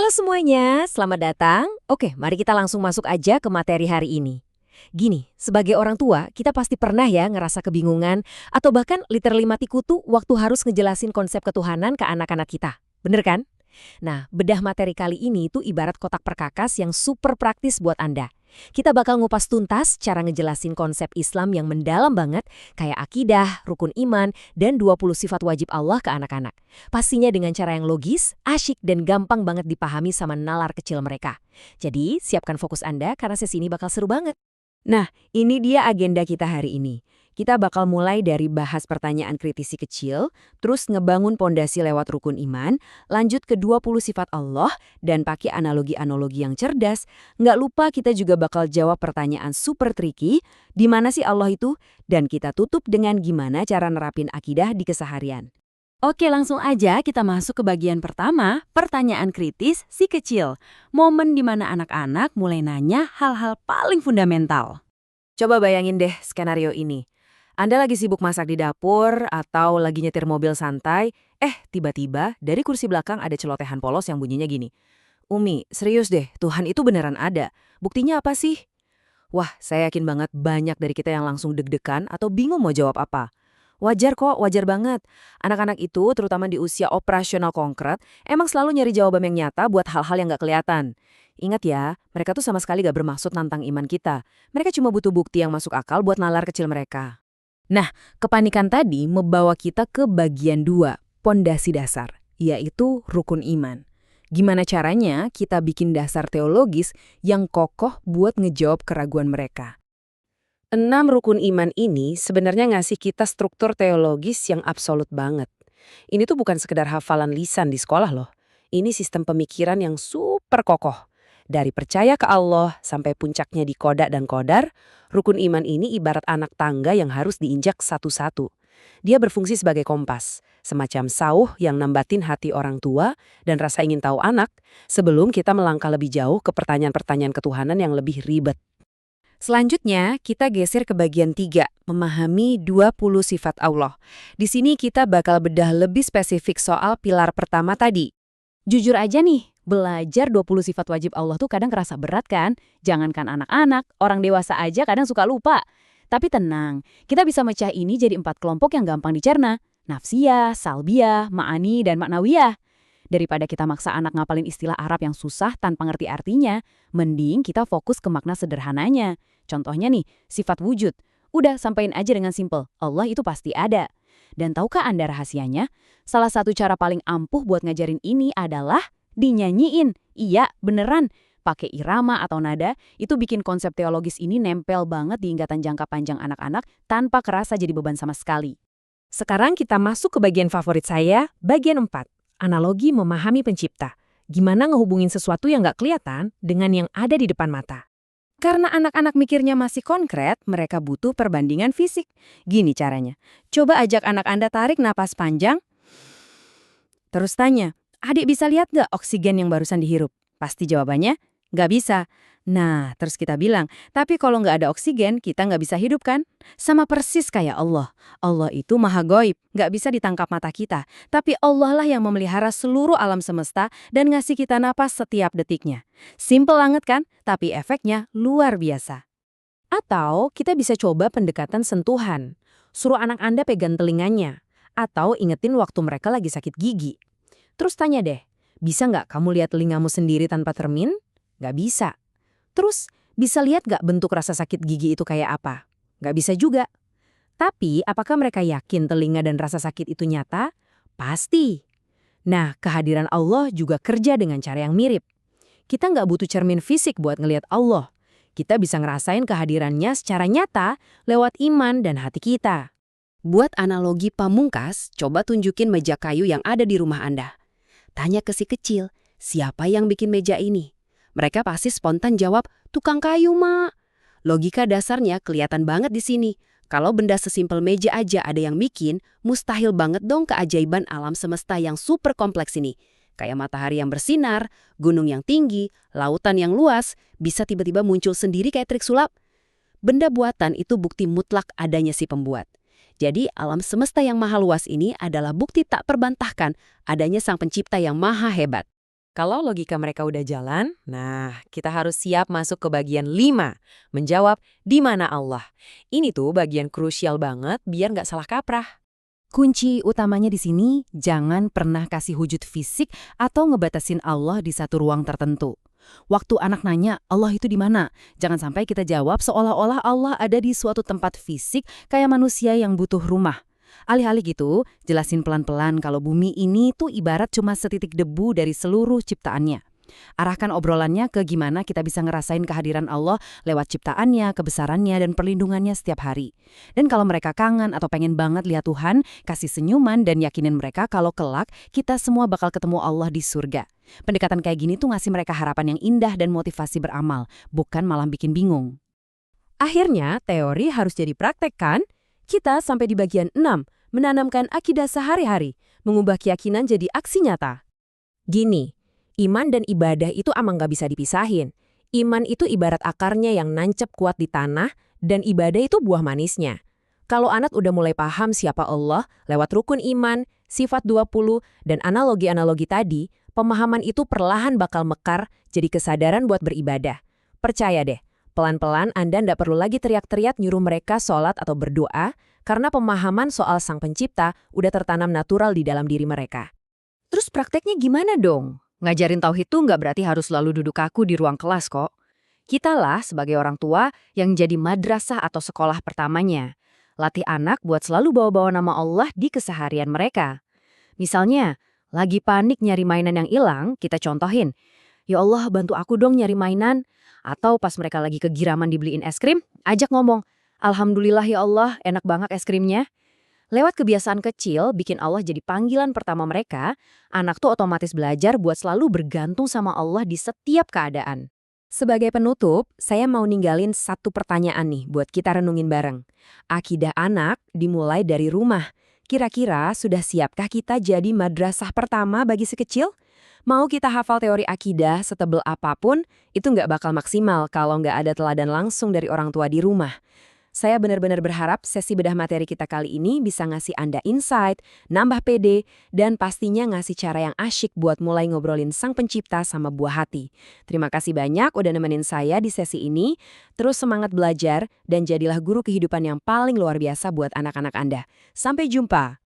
Halo semuanya, selamat datang. Oke, mari kita langsung masuk aja ke materi hari ini. Gini, sebagai orang tua, kita pasti pernah ya ngerasa kebingungan atau bahkan literally mati kutu waktu harus ngejelasin konsep ketuhanan ke anak-anak kita. Bener kan? Nah, bedah materi kali ini itu ibarat kotak perkakas yang super praktis buat Anda. Kita bakal ngupas tuntas cara ngejelasin konsep Islam yang mendalam banget, kayak akidah, rukun iman, dan 20 sifat wajib Allah ke anak-anak. Pastinya dengan cara yang logis, asyik, dan gampang banget dipahami sama nalar kecil mereka. Jadi, siapkan fokus Anda karena sesi ini bakal seru banget. Nah, ini dia agenda kita hari ini. Kita bakal mulai dari bahas pertanyaan kritisi kecil, terus ngebangun pondasi lewat rukun iman, lanjut ke 20 sifat Allah, dan pakai analogi-analogi yang cerdas. Nggak lupa kita juga bakal jawab pertanyaan super tricky, di mana sih Allah itu? Dan kita tutup dengan gimana cara nerapin akidah di keseharian. Oke, langsung aja kita masuk ke bagian pertama, pertanyaan kritis si kecil. Momen di mana anak-anak mulai nanya hal-hal paling fundamental. Coba bayangin deh skenario ini. Anda lagi sibuk masak di dapur atau lagi nyetir mobil santai, tiba-tiba dari kursi belakang ada celotehan polos yang bunyinya gini. Umi, serius deh, Tuhan itu beneran ada. Buktinya apa sih? Wah, saya yakin banget banyak dari kita yang langsung deg-degan atau bingung mau jawab apa. Wajar kok, wajar banget. Anak-anak itu, terutama di usia operasional konkret, emang selalu nyari jawaban yang nyata buat hal-hal yang gak kelihatan. Ingat ya, mereka tuh sama sekali gak bermaksud nantang iman kita. Mereka cuma butuh bukti yang masuk akal buat nalar kecil mereka. Nah, kepanikan tadi membawa kita ke bagian 2, pondasi dasar, yaitu rukun iman. Gimana caranya kita bikin dasar teologis yang kokoh buat ngejawab keraguan mereka? 6 rukun iman ini sebenarnya ngasih kita struktur teologis yang absolut banget. Ini tuh bukan sekedar hafalan lisan di sekolah loh. Ini sistem pemikiran yang super kokoh. Dari percaya ke Allah sampai puncaknya di Qoda dan Qadar, rukun iman ini ibarat anak tangga yang harus diinjak satu-satu. Dia berfungsi sebagai kompas, semacam sauh yang nambatin hati orang tua dan rasa ingin tahu anak sebelum kita melangkah lebih jauh ke pertanyaan-pertanyaan ketuhanan yang lebih ribet. Selanjutnya, kita geser ke bagian 3, memahami 20 sifat Allah. Di sini kita bakal bedah lebih spesifik soal pilar pertama tadi. Jujur aja nih, belajar 20 sifat wajib Allah tuh kadang kerasa berat kan? Jangankan anak-anak, orang dewasa aja kadang suka lupa. Tapi tenang, kita bisa mecah ini jadi 4 kelompok yang gampang dicerna. Nafsiyah, salbiyah, ma'ani, dan maknawiyah. Daripada kita maksa anak ngapalin istilah Arab yang susah tanpa ngerti artinya, mending kita fokus ke makna sederhananya. Contohnya nih, sifat wujud. Udah, sampaiin aja dengan simple, Allah itu pasti ada. Dan tahukah Anda rahasianya? Salah satu cara paling ampuh buat ngajarin ini adalah dinyanyiin. Iya, beneran. Pakai irama atau nada, itu bikin konsep teologis ini nempel banget di ingatan jangka panjang anak-anak tanpa kerasa jadi beban sama sekali. Sekarang kita masuk ke bagian favorit saya, bagian 4. Analogi memahami pencipta. Gimana ngehubungin sesuatu yang nggak kelihatan dengan yang ada di depan mata. Karena anak-anak mikirnya masih konkret, mereka butuh perbandingan fisik. Gini caranya. Coba ajak anak Anda tarik napas panjang. Terus tanya, adik bisa lihat nggak oksigen yang barusan dihirup? Pasti jawabannya, nggak bisa. Nah, terus kita bilang, tapi kalau nggak ada oksigen, kita nggak bisa hidup kan? Sama persis kayak Allah. Allah itu maha goib, nggak bisa ditangkap mata kita. Tapi Allah lah yang memelihara seluruh alam semesta dan ngasih kita napas setiap detiknya. Simple banget kan? Tapi efeknya luar biasa. Atau kita bisa coba pendekatan sentuhan. Suruh anak Anda pegang telinganya. Atau ingetin waktu mereka lagi sakit gigi. Terus tanya deh, bisa nggak kamu lihat telingamu sendiri tanpa cermin? Nggak bisa. Terus, bisa lihat nggak bentuk rasa sakit gigi itu kayak apa? Nggak bisa juga. Tapi, apakah mereka yakin telinga dan rasa sakit itu nyata? Pasti. Nah, kehadiran Allah juga kerja dengan cara yang mirip. Kita nggak butuh cermin fisik buat ngelihat Allah. Kita bisa ngerasain kehadirannya secara nyata lewat iman dan hati kita. Buat analogi pamungkas, coba tunjukin meja kayu yang ada di rumah Anda. Tanya ke si kecil, siapa yang bikin meja ini? Mereka pasti spontan jawab, tukang kayu, Mak. Logika dasarnya kelihatan banget di sini. Kalau benda sesimpel meja aja ada yang bikin, mustahil banget dong keajaiban alam semesta yang super kompleks ini. Kayak matahari yang bersinar, gunung yang tinggi, lautan yang luas, bisa tiba-tiba muncul sendiri kayak trik sulap. Benda buatan itu bukti mutlak adanya si pembuat. Jadi alam semesta yang maha luas ini adalah bukti tak perbantahkan adanya sang pencipta yang maha hebat. Kalau logika mereka udah jalan, nah kita harus siap masuk ke bagian 5, menjawab di mana Allah. Ini tuh bagian krusial banget biar nggak salah kaprah. Kunci utamanya di sini, jangan pernah kasih wujud fisik atau ngebatasin Allah di satu ruang tertentu. Waktu anak nanya, Allah itu di mana? Jangan sampai kita jawab seolah-olah Allah ada di suatu tempat fisik kayak manusia yang butuh rumah. Alih-alih gitu, jelasin pelan-pelan kalau bumi ini tuh ibarat cuma setitik debu dari seluruh ciptaannya. Arahkan obrolannya ke gimana kita bisa ngerasain kehadiran Allah lewat ciptaannya, kebesarannya, dan perlindungannya setiap hari. Dan kalau mereka kangen atau pengen banget lihat Tuhan, kasih senyuman dan yakinin mereka kalau kelak kita semua bakal ketemu Allah di surga. Pendekatan kayak gini tuh ngasih mereka harapan yang indah dan motivasi beramal, bukan malah bikin bingung. Akhirnya, teori harus jadi praktek kan? Kita sampai di bagian 6, menanamkan akidah sehari-hari, mengubah keyakinan jadi aksi nyata. Gini, iman dan ibadah itu emang nggak bisa dipisahin. Iman itu ibarat akarnya yang nancep kuat di tanah, dan ibadah itu buah manisnya. Kalau anak udah mulai paham siapa Allah, lewat rukun iman, sifat 20, dan analogi-analogi tadi, pemahaman itu perlahan bakal mekar jadi kesadaran buat beribadah. Percaya deh, pelan-pelan Anda nggak perlu lagi teriak-teriak nyuruh mereka sholat atau berdoa, karena pemahaman soal Sang Pencipta udah tertanam natural di dalam diri mereka. Terus prakteknya gimana dong? Ngajarin tauhid tuh nggak berarti harus selalu duduk kaku di ruang kelas kok. Kitalah sebagai orang tua yang jadi madrasah atau sekolah pertamanya. Latih anak buat selalu bawa-bawa nama Allah di keseharian mereka. Misalnya, lagi panik nyari mainan yang hilang, kita contohin. Ya Allah, bantu aku dong nyari mainan. Atau pas mereka lagi kegiraman dibeliin es krim, ajak ngomong, Alhamdulillah ya Allah, enak banget es krimnya. Lewat kebiasaan kecil, bikin Allah jadi panggilan pertama mereka, anak tuh otomatis belajar buat selalu bergantung sama Allah di setiap keadaan. Sebagai penutup, saya mau ninggalin satu pertanyaan nih buat kita renungin bareng. Akidah anak dimulai dari rumah. Kira-kira sudah siapkah kita jadi madrasah pertama bagi si kecil? Mau kita hafal teori akidah setebel apapun, itu nggak bakal maksimal kalau nggak ada teladan langsung dari orang tua di rumah. Saya benar-benar berharap sesi bedah materi kita kali ini bisa ngasih Anda insight, nambah pede, dan pastinya ngasih cara yang asyik buat mulai ngobrolin Sang Pencipta sama buah hati. Terima kasih banyak udah nemenin saya di sesi ini. Terus semangat belajar dan jadilah guru kehidupan yang paling luar biasa buat anak-anak Anda. Sampai jumpa!